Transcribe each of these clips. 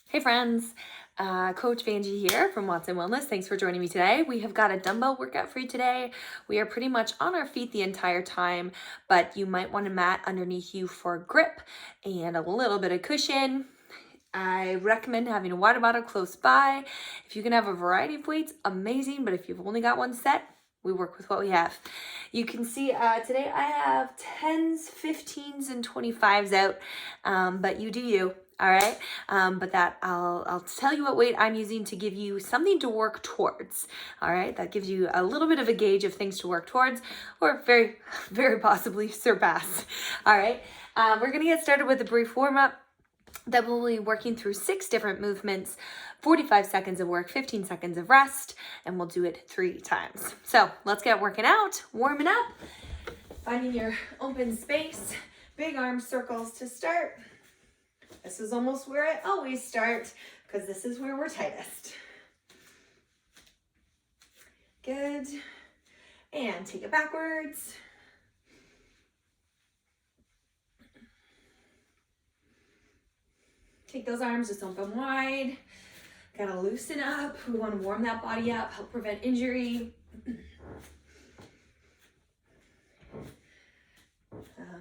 Hey friends, Coach Vanjie here from Watson Wellness. Thanks for joining me today. We have got a dumbbell workout for you today. We are pretty much on our feet the entire time, but you might want a mat underneath you for grip and a little bit of cushion. I recommend having a water bottle close by. If you can have a variety of weights, amazing, but if you've only got one set, we work with what we have. You can see today I have 10s, 15s, and 25s out, but you do you. All right, but that I'll tell you what weight I'm using to give you something to work towards. All right, that gives you a little bit of a gauge of things to work towards, or very, very possibly surpass. All right, we're gonna get started with a brief warm up. Then we'll be working through 6 different movements, 45 seconds of work, 15 seconds of rest, and we'll do it 3 times. So let's get working out, warming up, finding your open space, big arm circles to start. This is almost where I always start because this is where we're tightest. Good. And take it backwards. Take those arms just open wide. Gotta loosen up. We want to warm that body up, help prevent injury.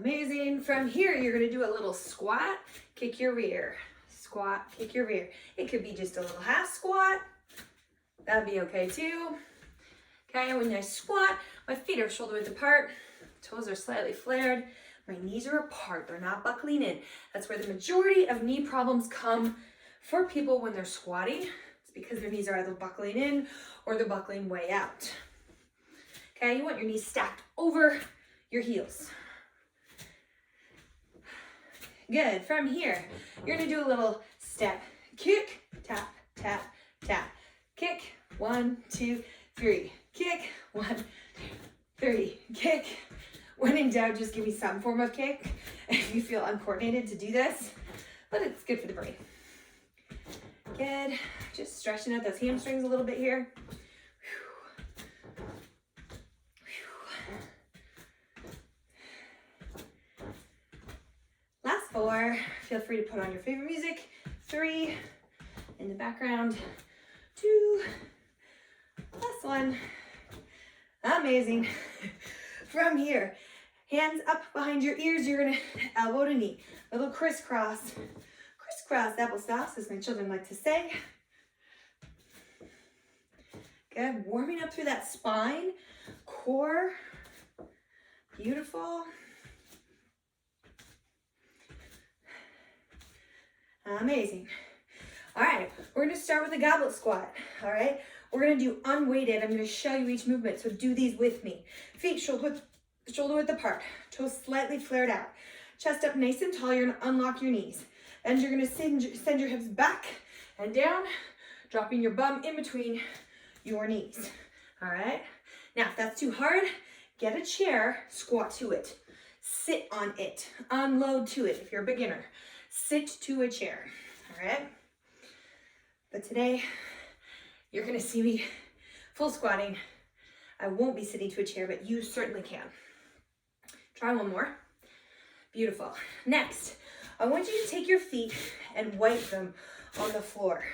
Amazing. From here, you're gonna do a little squat, kick your rear. Squat, kick your rear. It could be just a little half squat. That'd be okay too. Okay, when I squat, my feet are shoulder width apart, toes are slightly flared, my knees are apart, they're not buckling in. That's where the majority of knee problems come for people when they're squatting. It's because their knees are either buckling in or they're buckling way out. Okay, you want your knees stacked over your heels. Good. From here, you're gonna do a little step, kick, tap, tap, tap, kick, 1, 2, 3, kick, 1, 2, 3, kick. When in doubt, just give me some form of kick if you feel uncoordinated to do this, but it's good for the brain. Good. Just stretching out those hamstrings a little bit here. Last 4, feel free to put on your favorite music. 3, in the background. 2, last 1. Amazing. From here, hands up behind your ears, you're gonna elbow to knee. Little crisscross. Crisscross applesauce, as my children like to say. Good, warming up through that spine, core. Beautiful. Amazing. All right, we're gonna start with a goblet squat, all right? We're gonna do unweighted. I'm gonna show you each movement, so do these with me. Feet shoulder width apart, toes slightly flared out. Chest up nice and tall, you're gonna unlock your knees. And you're gonna send your hips back and down, dropping your bum in between your knees, all right? Now, if that's too hard, get a chair, squat to it. Sit on it, unload to it if you're a beginner. Sit to a chair, all right? But today, you're gonna see me full squatting. I won't be sitting to a chair, but you certainly can. Try one more. Beautiful. Next, I want you to take your feet and wipe them on the floor,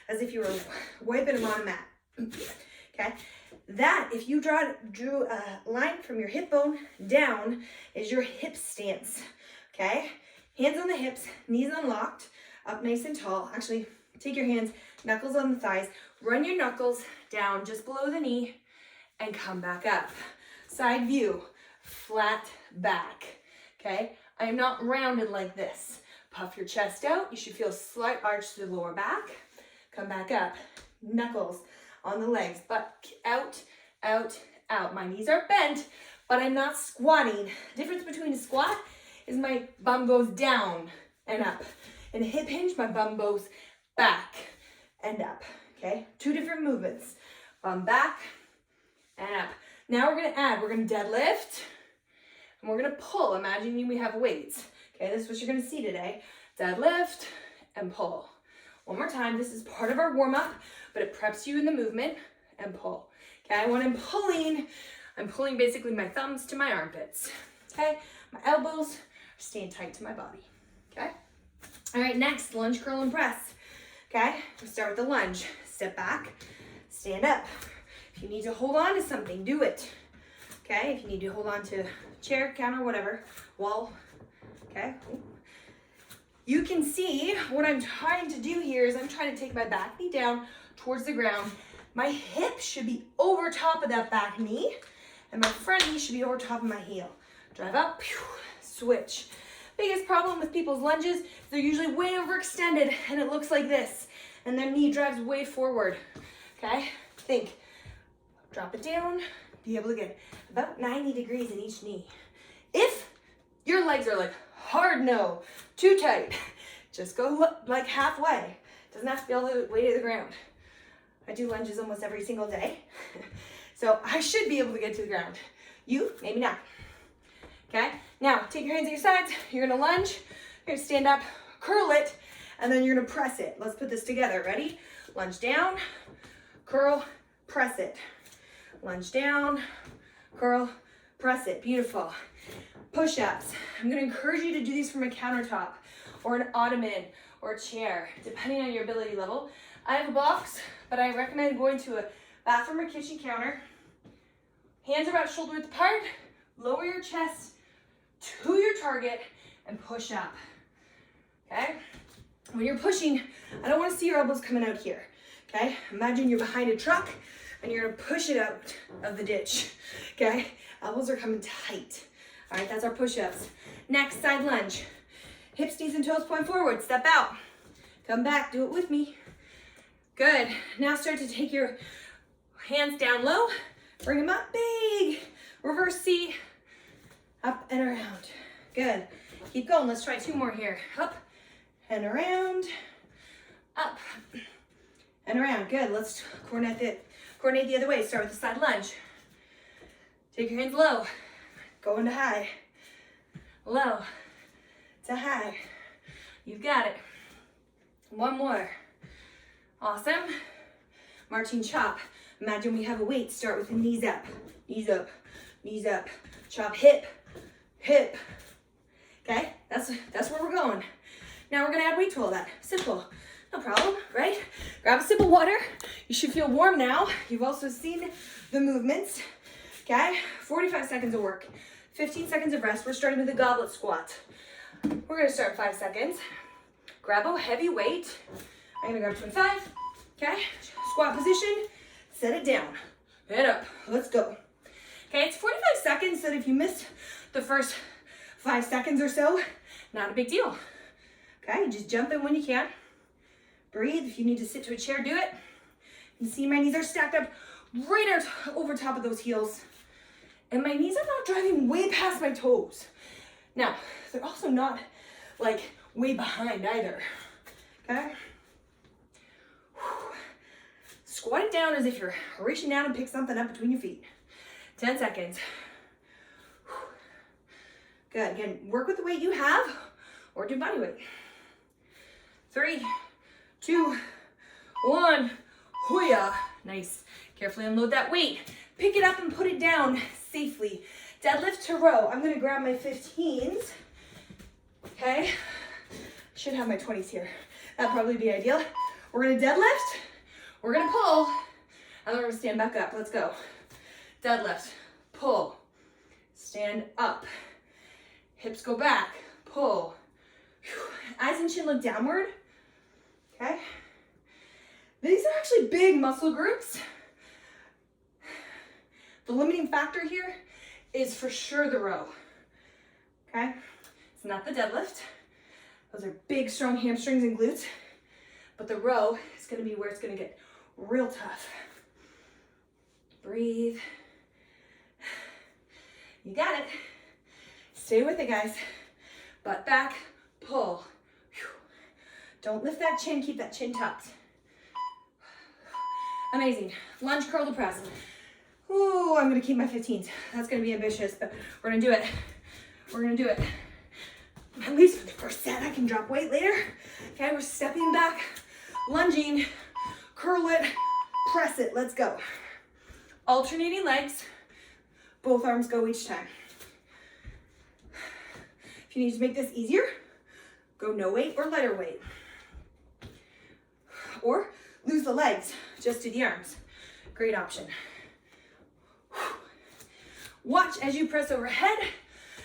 as if you were wiping them on a mat, okay? That, if you drew a line from your hip bone down, is your hip stance, okay? Hands on the hips, knees unlocked, up nice and tall. Actually, take your hands, knuckles on the thighs, run your knuckles down just below the knee and come back up. Side view, flat back, okay? I am not rounded like this. Puff your chest out. You should feel a slight arch to the lower back. Come back up, knuckles on the legs, butt out, out, out. My knees are bent, but I'm not squatting. Difference between a squat is my bum goes down and up. In a hip hinge, my bum goes back and up, okay? 2 different movements, bum back and up. Now we're gonna deadlift, and we're gonna pull. Imagine we have weights, okay? This is what you're gonna see today. Deadlift and pull. One more time, this is part of our warm-up, but it preps you in the movement, and pull. Okay, when I'm pulling basically my thumbs to my armpits, okay? My elbows are staying tight to my body, okay? All right, next, lunge, curl, and press. Okay, we'll start with the lunge. Step back, stand up. If you need to hold on to something, do it. Okay, if you need to hold on to a chair, counter, whatever, wall, okay. You can see what I'm trying to do here is I'm trying to take my back knee down towards the ground. My hip should be over top of that back knee, and my front knee should be over top of my heel. Drive up, switch. Biggest problem with people's lunges, they're usually way overextended, and it looks like this, and their knee drives way forward, okay? Think, drop it down, be able to get about 90 degrees in each knee. If your legs are like, hard no, too tight, just go like halfway. Doesn't have to be all the way to the ground. I do lunges almost every single day, so I should be able to get to the ground. You, maybe not. Okay, now take your hands at your sides, you're gonna lunge, you're gonna stand up, curl it, and then you're gonna press it. Let's put this together, ready? Lunge down, curl, press it. Lunge down, curl, press it, beautiful. Push-ups, I'm gonna encourage you to do these from a countertop or an ottoman or a chair, depending on your ability level. I have a box, but I recommend going to a bathroom or kitchen counter. Hands about shoulder width apart, lower your chest to your target and push up, okay? When you're pushing, I don't want to see your elbows coming out here, okay? Imagine you're behind a truck and you're gonna push it out of the ditch, okay? Elbows are coming tight. All right, that's our push-ups. Next, side lunge. Hips, knees, and toes point forward, step out. Come back, do it with me. Good, now start to take your hands down low, bring them up big, reverse C, up and around. Good, keep going, let's try 2 more here. Up and around, up and around. Good, let's coordinate the other way. Start with the side lunge. Take your hands low, go into high, low to high. You've got it. 1 more. Awesome. Marching chop. Imagine we have a weight. Start with the knees up, knees up, knees up. Chop hip, hip. Okay, that's where we're going. Now we're gonna add weight to all that. Simple, no problem, right? Grab a sip of water. You should feel warm now. You've also seen the movements. Okay, 45 seconds of work, 15 seconds of rest. We're starting with the goblet squat. We're gonna start 5 seconds. Grab a heavy weight. I'm gonna grab 25, okay? Squat position, set it down, head up, let's go. Okay, it's 45 seconds, so if you missed the first 5 seconds or so, not a big deal. Okay, just jump in when you can. Breathe, if you need to sit to a chair, do it. You see my knees are stacked up right over top of those heels. And my knees are not driving way past my toes. Now, they're also not like way behind either, okay? Squat it down as if you're reaching down and pick something up between your feet. 10 seconds. Good, again, work with the weight you have or do body weight. 3, 2, 1, hoo-yah. Nice, carefully unload that weight. Pick it up and put it down safely. Deadlift to row. I'm gonna grab my 15s, okay? Should have my 20s here. That'd probably be ideal. We're gonna deadlift, we're gonna pull, and then we're gonna stand back up. Let's go. Deadlift, pull, stand up. Hips go back, pull. Eyes and chin look downward, okay? These are actually big muscle groups. The limiting factor here is for sure the row, okay? It's not the deadlift. Those are big, strong hamstrings and glutes, but the row is gonna be where it's gonna get real tough. Breathe. You got it. Stay with it, guys. Butt back, pull. Don't lift that chin, keep that chin tucked. Amazing. Lunge, curl to press. Ooh, I'm gonna keep my 15s. That's gonna be ambitious, but we're gonna do it. We're gonna do it. At least for the first set, I can drop weight later. Okay, we're stepping back, lunging, curl it, press it, let's go. Alternating legs, both arms go each time. If you need to make this easier, go no weight or lighter weight. or lose the legs, just do the arms. Great option. Watch as you press overhead.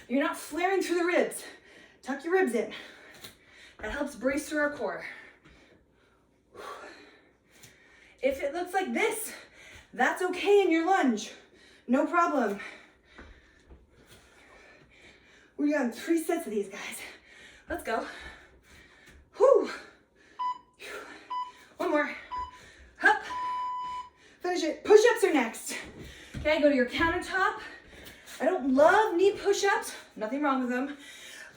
You're not flaring through the ribs. Tuck your ribs in. That helps brace through our core. If it looks like this, that's okay in your lunge. No problem. We're on 3 sets of these guys. Let's go. Whew. One more. Up. Finish it. Push-ups are next. Okay, go to your countertop. I don't love knee push-ups. Nothing wrong with them.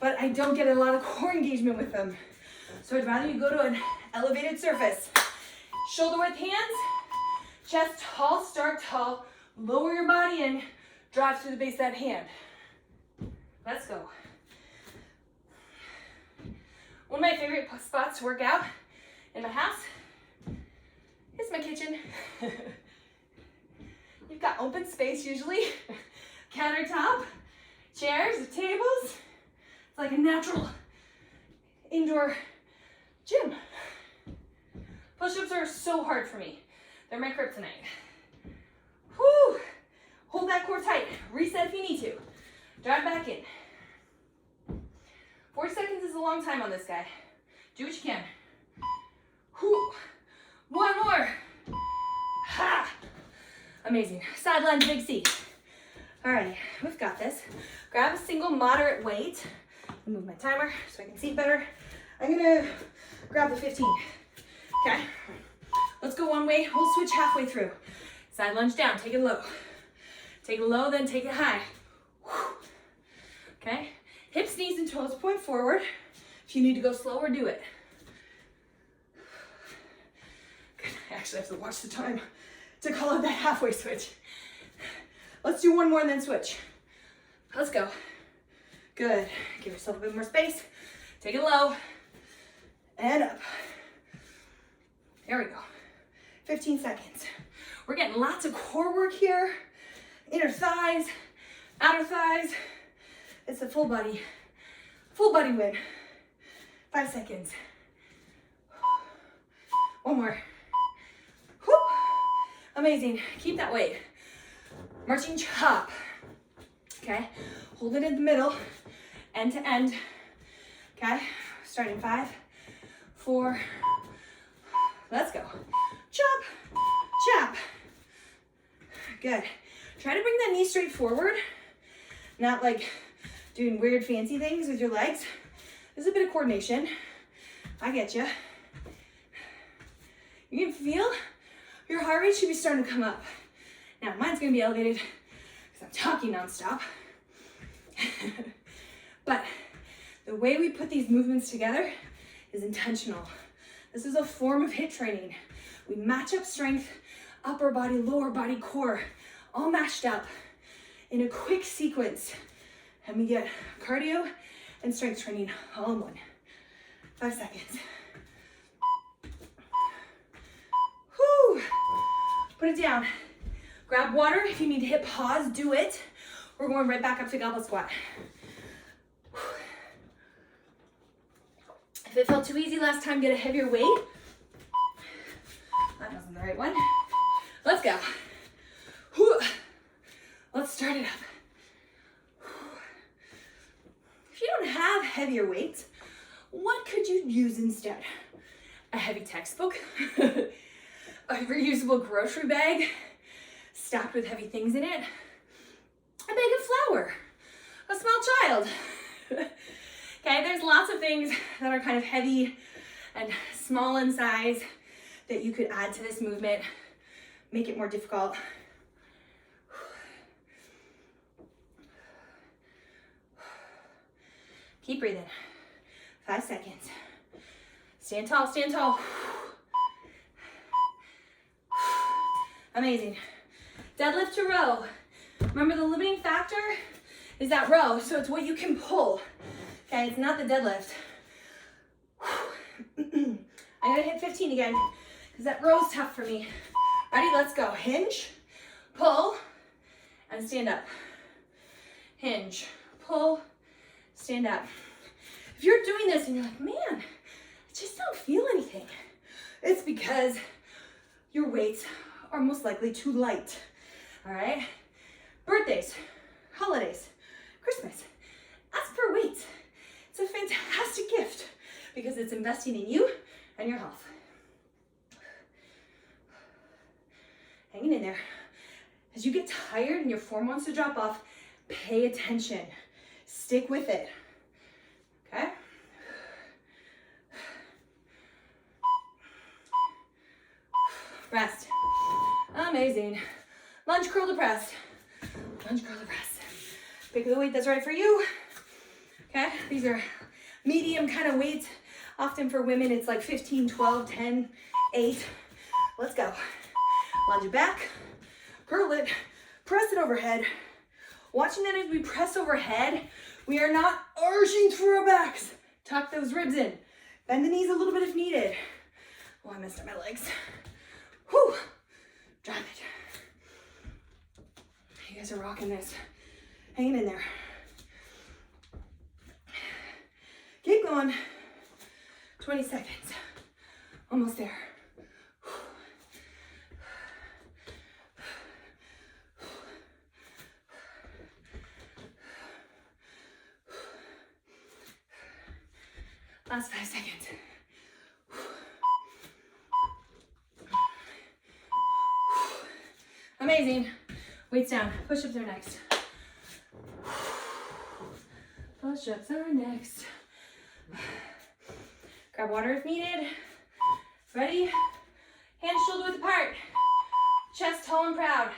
But I don't get a lot of core engagement with them. So I'd rather you go to an elevated surface. Shoulder width hands. Chest tall, start tall. Lower your body in. Drive through the base of that hand. Let's go. One of my favorite spots to work out in my house is my kitchen. You've got open space usually. Countertop, chairs, tables. It's like a natural indoor gym. Push-ups are so hard for me. They're my kryptonite. Whew. Hold that core tight. Reset if you need to. Drive back in. 40 seconds is a long time on this guy. Do what you can. Whew. One more. Ha! Amazing. Side lunge, big C. All right, we've got this. Grab a single moderate weight. Move my timer so I can see it better. I'm gonna grab the 15. Okay, let's go one way. We'll switch halfway through. Side lunge down, take it low. Take it low, then take it high. Okay, hips, knees, and toes point forward. If you need to go slower, do it. Good. I actually have to watch the time to call out that halfway switch. Let's do one more and then switch. Let's go. Good. Give yourself a bit more space. Take it low and up. There we go. 15 seconds. We're getting lots of core work here. Inner thighs, outer thighs. It's a full body win. 5 seconds. One more. Whew. Amazing. Keep that weight. Marching chop. Okay. Hold it in the middle, end to end. Okay. Starting 5, 4. Let's go. Chop, chop. Good. Try to bring that knee straight forward. Not like doing weird fancy things with your legs. There's a bit of coordination. I get you. You can feel your heart rate should be starting to come up. Now, mine's gonna be elevated because I'm talking nonstop. But the way we put these movements together is intentional. This is a form of HIIT training. We match up strength, upper body, lower body, core, all mashed up in a quick sequence. And we get cardio and strength training all in one. 5 seconds. Whew. Put it down. Grab water. If you need to hit pause, do it. We're going right back up to goblet squat. If it felt too easy last time, get a heavier weight. That wasn't the right one. Let's go. Whew. Let's start it up. If you don't have heavier weights, what could you use instead? A heavy textbook? A reusable grocery bag stacked with heavy things in it? A bag of flour? A small child? Okay, there's lots of things that are kind of heavy and small in size that you could add to this movement, make it more difficult. Keep breathing. 5 seconds. Stand tall, stand tall. Amazing. Deadlift to row. Remember, the limiting factor is that row, so it's what you can pull. Okay, it's not the deadlift. I'm gonna hit 15 again, because that row is tough for me. Ready, let's go. Hinge, pull, and stand up. Hinge, pull, stand up. If you're doing this and you're like, man, I just don't feel anything, It's because your weights are most likely too light, all right? Birthdays, holidays, Christmas, ask for weights. It's a fantastic gift because it's investing in you and your health. Hanging in there. As you get tired and your form wants to drop off, pay attention. Stick with it, okay? Rest. Amazing. Lunge curl to press. Lunge curl to press. Pick the weight that's right for you. Okay, these are medium kind of weights. Often for women, it's like 15, 12, 10, 8. Let's go. Lunge it back, curl it, press it overhead. Watching that as we press overhead, we are not arching through our backs. Tuck those ribs in. Bend the knees a little bit if needed. Oh, I messed up my legs. Whew, drive it. You guys are rocking this. Hanging in there. Keep going. 20 seconds. Almost there. Last 5 seconds. Amazing. Weights down. Push-ups are next. Push-ups are next. Grab water if needed. Ready? Hands shoulder width apart. Chest tall and proud.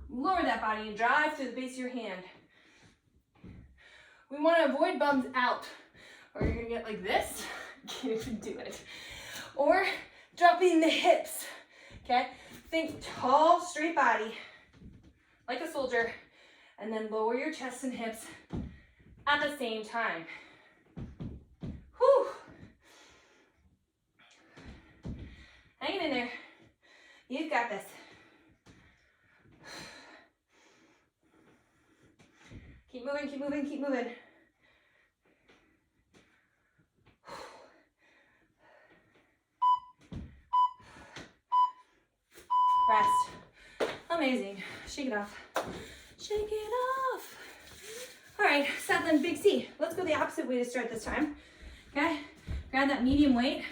Lower that body and drive through the base of your hand. We want to avoid bums out, or you're gonna get like this. Can't even do it. Or dropping the hips. Okay? Think tall, straight body, like a soldier, and then lower your chest and hips at the same time. Whew. Hanging in there. You've got this. Keep moving, keep moving, keep moving. Rest. Amazing. Shake it off. Shake it off. All right, settling big C. Let's go the opposite way to start this time. Okay, grab that medium weight.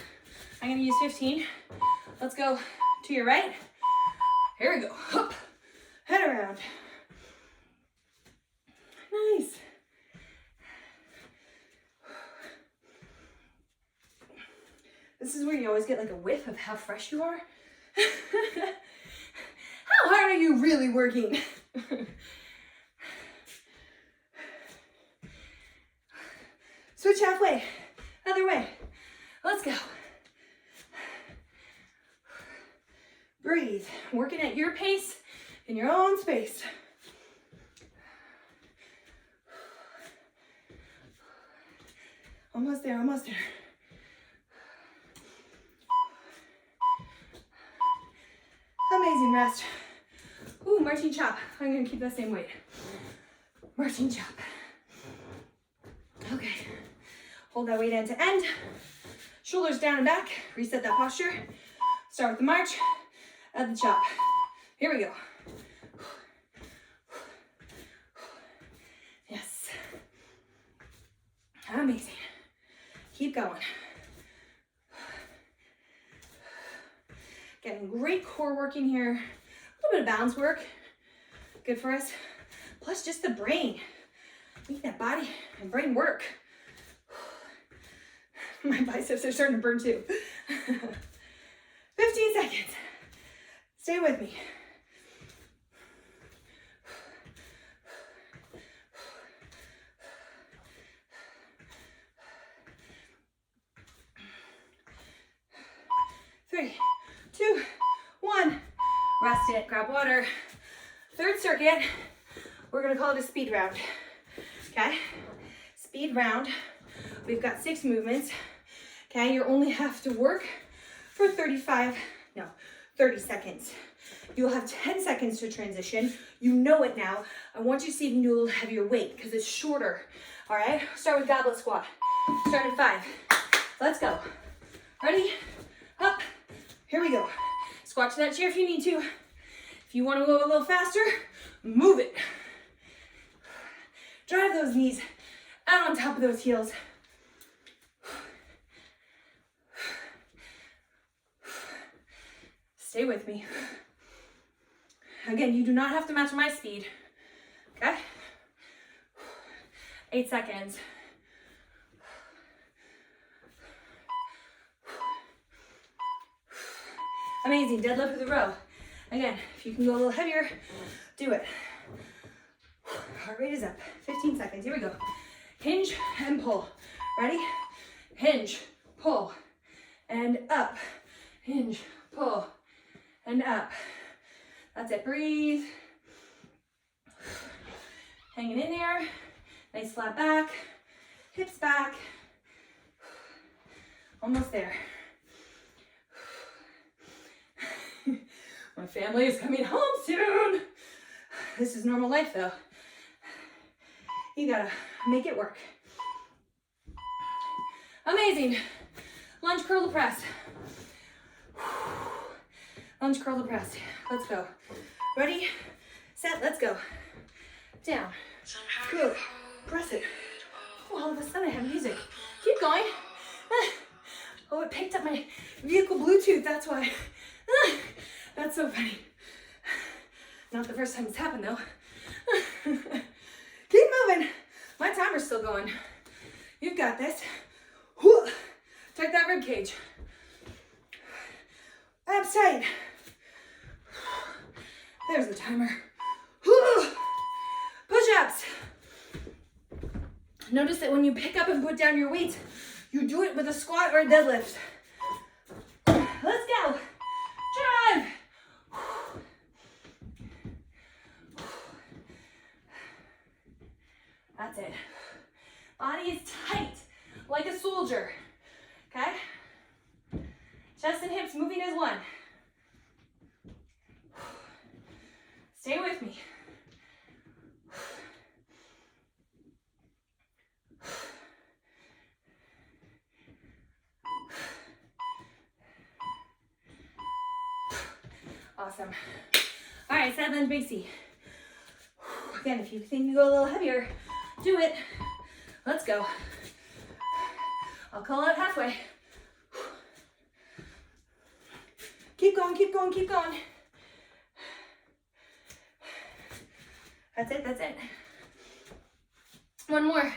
I'm gonna use 15. Let's go to your right. Here we go. Up. Head around. Nice. This is where you always get like a whiff of how fresh you are. How hard are you really working? Switch halfway. Other way. Let's go. Breathe. Working at your pace in your own space. Almost there, almost there. Amazing rest. Ooh, marching chop. I'm gonna keep that same weight. Marching chop. Okay. Hold that weight end to end. Shoulders down and back. Reset that posture. Start with the march. Add the chop. Here we go. Yes. Amazing. Keep going. Getting great core working here. A little bit of balance work. Good for us. Plus just the brain. Make that body and brain work. My biceps are starting to burn too. 15 seconds. Stay with me. Three, two, one. Rest it, grab water. Third circuit, we're gonna call it a speed round, okay? Speed round, we've got 6 movements, okay? You only have to work for 30 seconds. You'll have 10 seconds to transition. You know it now. I want you to see if you can do a little heavier weight because it's shorter, all right? Start with goblet squat. Start at 5. Let's go. Ready? Up, we go. Squat to that chair if you need to. If you want to go a little faster, move it. Drive those knees out on top of those heels. Stay with me. Again, you do not have to match my speed. Okay? 8 seconds. Amazing, deadlift with a row. Again, if you can go a little heavier, do it. Heart rate is up, 15 seconds, here we go. Hinge and pull, ready? Hinge, pull, and up. Hinge, pull, and up. That's it, breathe. Hanging in there, nice flat back, hips back. Almost there. My family is coming home soon. This is normal life though. You gotta make it work. Amazing. Lunge curl to press. Lunge curl to press. Let's go. Ready, set, let's go. Down. Good. Press it. Oh, all of a sudden I have music. Keep going. Oh, it picked up my vehicle Bluetooth, that's why. That's so funny. Not the first time it's happened though. Keep moving. My timer's still going. You've got this. Tuck that rib cage. Abs tight. There's the timer. Push-ups. Notice that when you pick up and put down your weight, you do it with a squat or a deadlift. Let's go. Drive. That's it. Body is tight, like a soldier. Okay? Chest and hips moving as one. Stay with me. Awesome. All right, side lunge, big C. Again, if you think you go a little heavier, do it. Let's go. I'll call out halfway. Keep going, keep going, keep going. That's it, that's it. One more.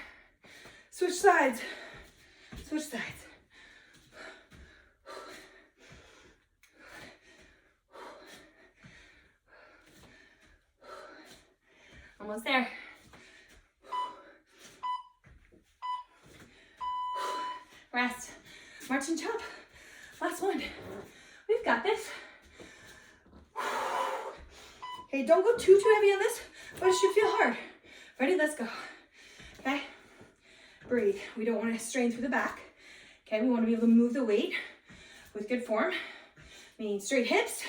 Switch sides. Switch sides. Almost there. Rest. March and chop. Last one. We've got this. Okay, don't go too heavy on this, but it should feel hard. Ready? Let's go. Okay? Breathe. We don't want to strain through the back. Okay, we want to be able to move the weight with good form, meaning straight hips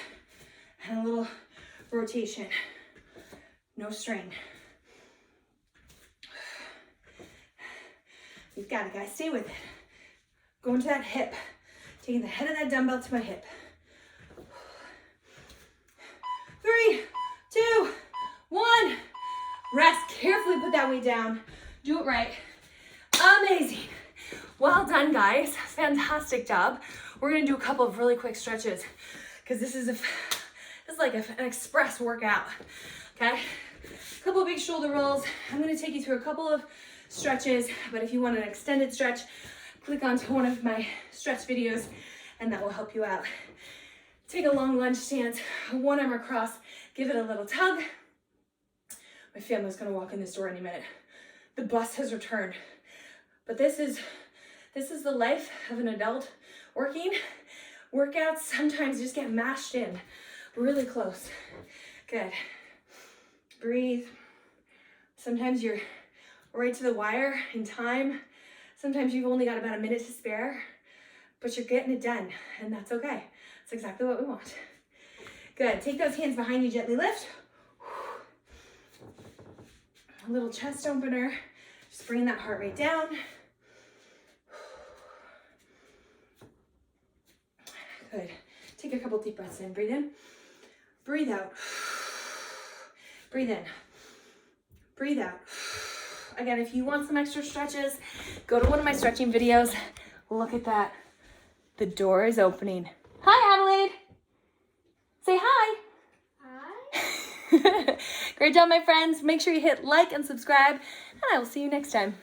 and a little rotation. No strain. You've got it, guys. Stay with it. Go into that hip. Taking the head of that dumbbell to my hip. 3, 2, 1. Rest. Carefully put that weight down. Do it right. Amazing. Well done, guys. Fantastic job. We're going to do a couple of really quick stretches because this is like an express workout. Okay? A couple of big shoulder rolls. I'm going to take you through a couple of stretches, but if you want an extended stretch, click onto one of my stretch videos and that will help you out. Take a long lunge stance, one arm across, give it a little tug. My family's gonna walk in this door any minute. The bus has returned. But this is the life of an adult working. Workouts sometimes just get mashed in really close. Good. Breathe. Sometimes you're right to the wire in time. Sometimes you've only got about a minute to spare, but you're getting it done, and that's okay. That's exactly what we want. Good. Take those hands behind you, gently lift. A little chest opener. Just bring that heart rate down. Good. Take a couple deep breaths in. Breathe in. Breathe out. Breathe in. Breathe out. Again, if you want some extra stretches, go to one of my stretching videos. Look at that. The door is opening. Hi, Adelaide. Say hi. Hi. Great job, my friends. Make sure you hit like and subscribe, and I will see you next time.